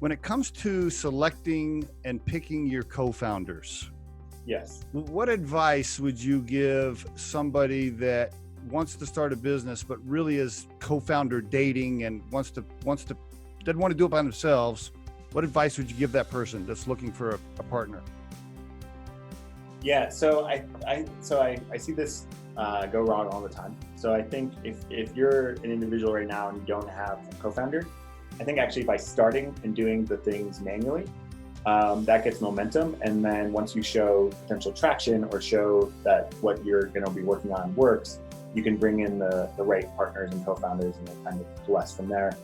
When it comes to selecting and picking your co-founders, yes, what advice would you give somebody that wants to start a business but really is co-founder dating and doesn't want to do it by themselves? What advice would you give that person that's looking for a partner? Yeah, so I see this go wrong all the time. So I think if you're an individual right now and you don't have a co-founder, I think actually by starting and doing the things manually, that gets momentum. And then once you show potential traction or show that what you're going to be working on works, you can bring in the right partners and co-founders and kind of bless from there.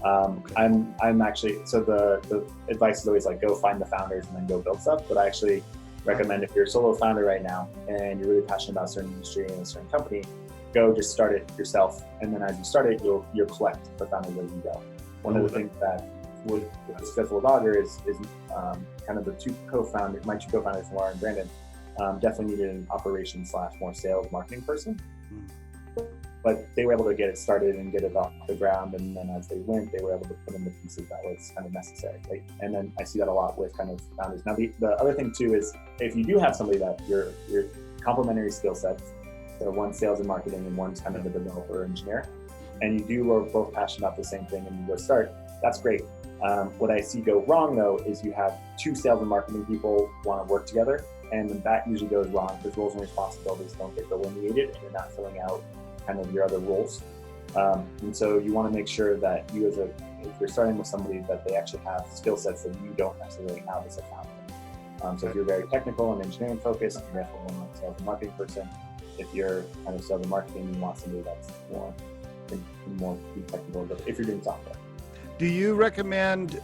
I'm actually, so the advice is always like, go find the founders and then go build stuff. But I actually recommend if you're a solo founder right now and you're really passionate about a certain industry and a certain company, go just start it yourself. And then as you start it, you'll collect the founders as you go. One of the things that was successful with Augur is kind of my two co-founders, Laura and Brandon, definitely needed an operations / more sales marketing person. But they were able to get it started and get it off the ground. And then as they went, they were able to put in the pieces that was kind of necessary. Right? And then I see that a lot with kind of founders. Now, the other thing too is if you do have somebody that your complementary skill sets, so one's sales and marketing and one's kind of a developer or engineer, and you do are both passionate about the same thing and you go start, that's great. What I see go wrong though is you have two sales and marketing people want to work together, and that usually goes wrong because roles and responsibilities don't get delineated and you're not filling out kind of your other roles. And so you want to make sure that if you're starting with somebody, that they actually have skill sets that you don't necessarily have as a founder. So if you're very technical and engineering focused, you definitely want a sales and marketing person. If you're kind of sales and marketing, you want somebody that's more technical, but if you're doing software. Do you recommend,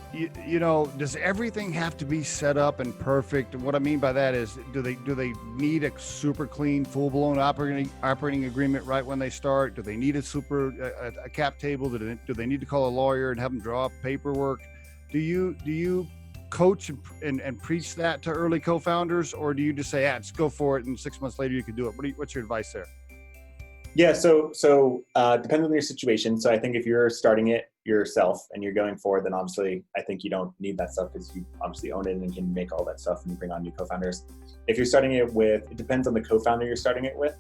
does everything have to be set up and perfect? And what I mean by that is, do they need a super clean, full-blown operating agreement right when they start? Do they need a cap table? Do they need to call a lawyer and have them draw up paperwork? Do you coach and preach that to early co-founders, or do you just say, just go for it, and 6 months later you can do it? What's your advice there? Yeah, so depends on your situation. So I think if you're starting it yourself and you're going forward, then obviously I think you don't need that stuff because you obviously own it and can make all that stuff and you bring on new co-founders. If you're starting it with, it depends on the co-founder you're starting it with.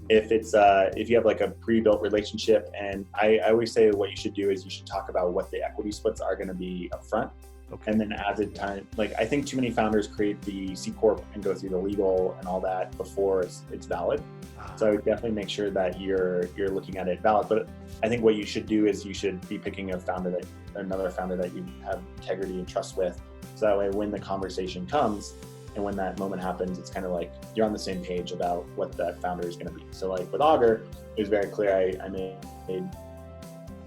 Mm-hmm. If you have like a pre-built relationship, and I always say what you should do is you should talk about what the equity splits are going to be up front. Okay. And then as it time, like I think too many founders create the C Corp and go through the legal and all that before it's valid. So I would definitely make sure that you're looking at it valid. But I think what you should do is you should be picking another founder that you have integrity and trust with. So that way when the conversation comes and when that moment happens, it's kind of like you're on the same page about what that founder is going to be. So like with Augur, it was very clear. I made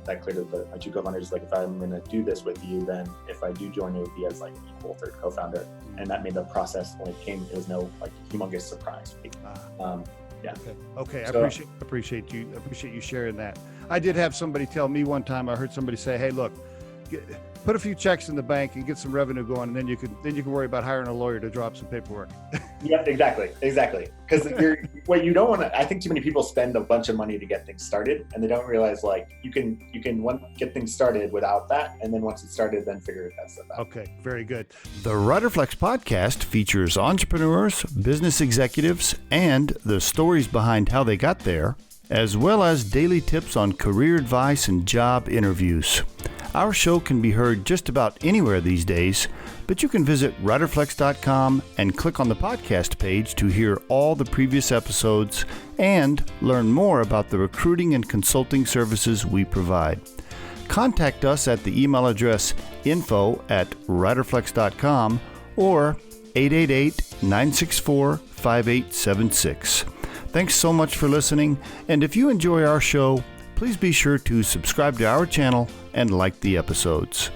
that clear to my two co-founders, like if I'm going to do this with you, then if I do join, it would be as like an equal third co-founder. And that made the process, when it came, it was no like humongous surprise. Yeah. Okay. So, I appreciate you sharing that. I did have somebody tell me one time, I heard somebody say, hey, look, put a few checks in the bank and get some revenue going, and then you can worry about hiring a lawyer to draw up some paperwork. Yeah, exactly. Because what you don't want to, I think too many people spend a bunch of money to get things started, and they don't realize like you can get things started without that, and then once it's started, then figure that stuff out. Okay, very good. The Riderflex podcast features entrepreneurs, business executives, and the stories behind how they got there, as well as daily tips on career advice and job interviews. Our show can be heard just about anywhere these days, but you can visit riderflex.com and click on the podcast page to hear all the previous episodes and learn more about the recruiting and consulting services we provide. Contact us at the email address info@riderflex.com or 888-964-5876. Thanks so much for listening, and if you enjoy our show, please be sure to subscribe to our channel and like the episodes.